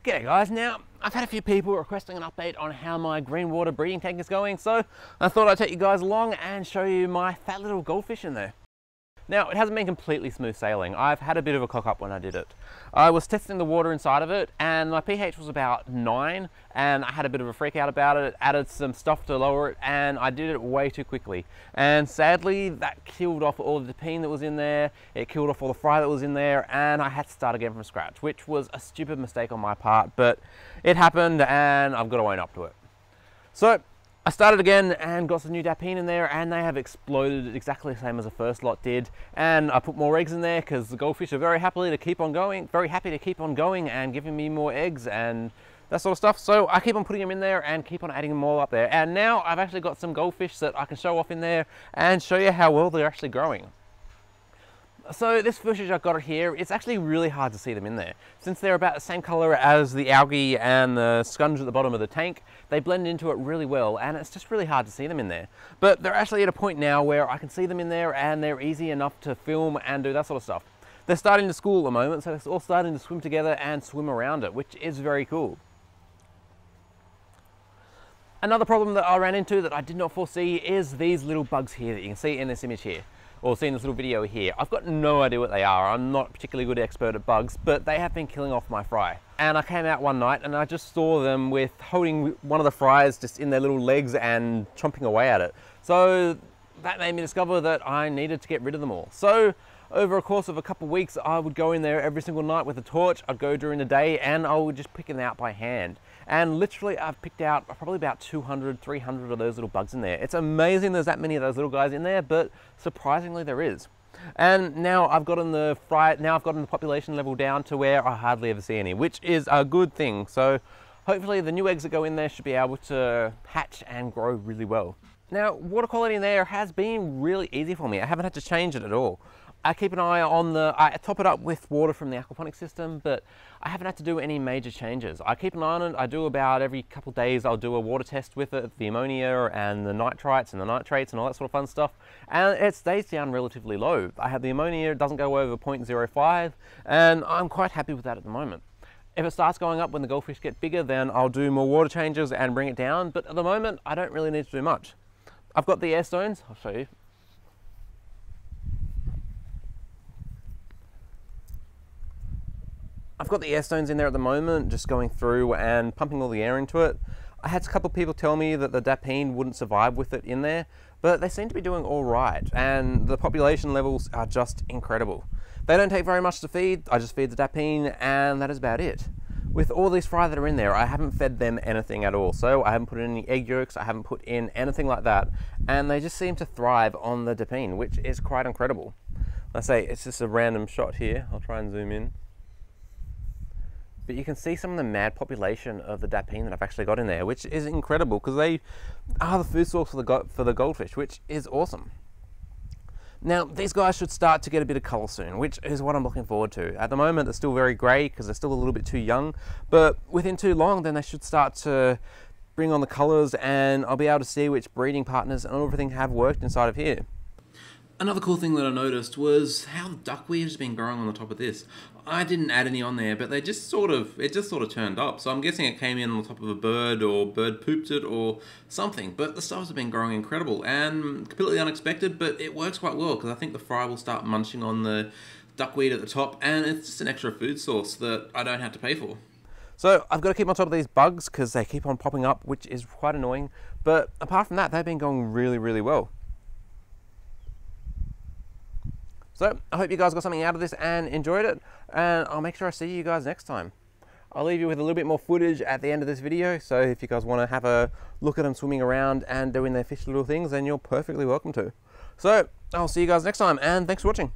G'day guys, now I've had a few people requesting an update on how my green water breeding tank is going, so I thought I'd take you guys along and show you my fat little goldfish in there. Now, it hasn't been completely smooth sailing. I've had a bit of a cock up when I did it. I was testing the water inside of it and my pH was about 9 and I had a bit of a freak out about it, added some stuff to lower it and I did it way too quickly. And sadly, that killed off all the dipene that was in there, it killed off all the fry that was in there and I had to start again from scratch, which was a stupid mistake on my part, but it happened and I've got to own up to it. So, I started again and got some new dipene in there and they have exploded exactly the same as the first lot did, and I put more eggs in there because the goldfish are very happy to keep on going and giving me more eggs and that sort of stuff. So I keep on putting them in there and keep on adding them all up there, and now I've actually got some goldfish that I can show off in there and show you how well they're actually growing. So this footage I've got here, it's actually really hard to see them in there. Since they're about the same color as the algae and the sponge at the bottom of the tank, they blend into it really well and it's just really hard to see them in there. But they're actually at a point now where I can see them in there and they're easy enough to film and do that sort of stuff. They're starting to school at the moment, so they're all starting to swim together and swim around it, which is very cool. Another problem that I ran into that I did not foresee is these little bugs here that you can see in this image here, or see in this little video here. I've got no idea what they are. I'm not a particularly good expert at bugs, but they have been killing off my fry. And I came out one night and I just saw them with holding one of the fries just in their little legs and chomping away at it. So that made me discover that I needed to get rid of them all. So over a course of a couple of weeks, I would go in there every single night with a torch. I'd go during the day and I would just pick them out by hand. And literally I've picked out probably about 200, 300 of those little bugs in there. It's amazing there's that many of those little guys in there, but surprisingly there is. And now I've gotten the population level down to where I hardly ever see any, which is a good thing. So hopefully the new eggs that go in there should be able to hatch and grow really well. Now, water quality in there has been really easy for me. I haven't had to change it at all. I keep an eye on I top it up with water from the aquaponic system, but I haven't had to do any major changes. I keep an eye on it. I do about every couple of days, I'll do a water test with it, the ammonia and the nitrites and the nitrates and all that sort of fun stuff. And it stays down relatively low. I have the ammonia, it doesn't go over 0.05, and I'm quite happy with that at the moment. If it starts going up when the goldfish get bigger, then I'll do more water changes and bring it down. But at the moment, I don't really need to do much. I've got the air stones, I'll show you. I've got the air stones in there at the moment, just going through and pumping all the air into it. I had a couple of people tell me that the dipene wouldn't survive with it in there, but they seem to be doing all right, and the population levels are just incredible. They don't take very much to feed. I just feed the dipene, and that is about it. With all these fry that are in there, I haven't fed them anything at all, so I haven't put in any egg yolks, I haven't put in anything like that, and they just seem to thrive on the dipene, which is quite incredible. I say it's just a random shot here. I'll try and zoom in. But you can see some of the mad population of the dipene that I've actually got in there, which is incredible because they are the food source for the goldfish, which is awesome. Now, these guys should start to get a bit of colour soon, which is what I'm looking forward to. At the moment, they're still very grey because they're still a little bit too young, but within too long, then they should start to bring on the colours and I'll be able to see which breeding partners and everything have worked inside of here. Another cool thing that I noticed was how the duckweed has been growing on the top of this. I didn't add any on there, but it just sort of turned up. So I'm guessing it came in on the top of a bird, or bird pooped it, or something. But the stars have been growing incredible and completely unexpected, but it works quite well because I think the fry will start munching on the duckweed at the top, and it's just an extra food source that I don't have to pay for. So I've got to keep on top of these bugs because they keep on popping up, which is quite annoying. But apart from that, they've been going really, really well. So I hope you guys got something out of this and enjoyed it, and I'll make sure I see you guys next time. I'll leave you with a little bit more footage at the end of this video, so if you guys want to have a look at them swimming around and doing their fish little things, then you're perfectly welcome to. So I'll see you guys next time, and thanks for watching.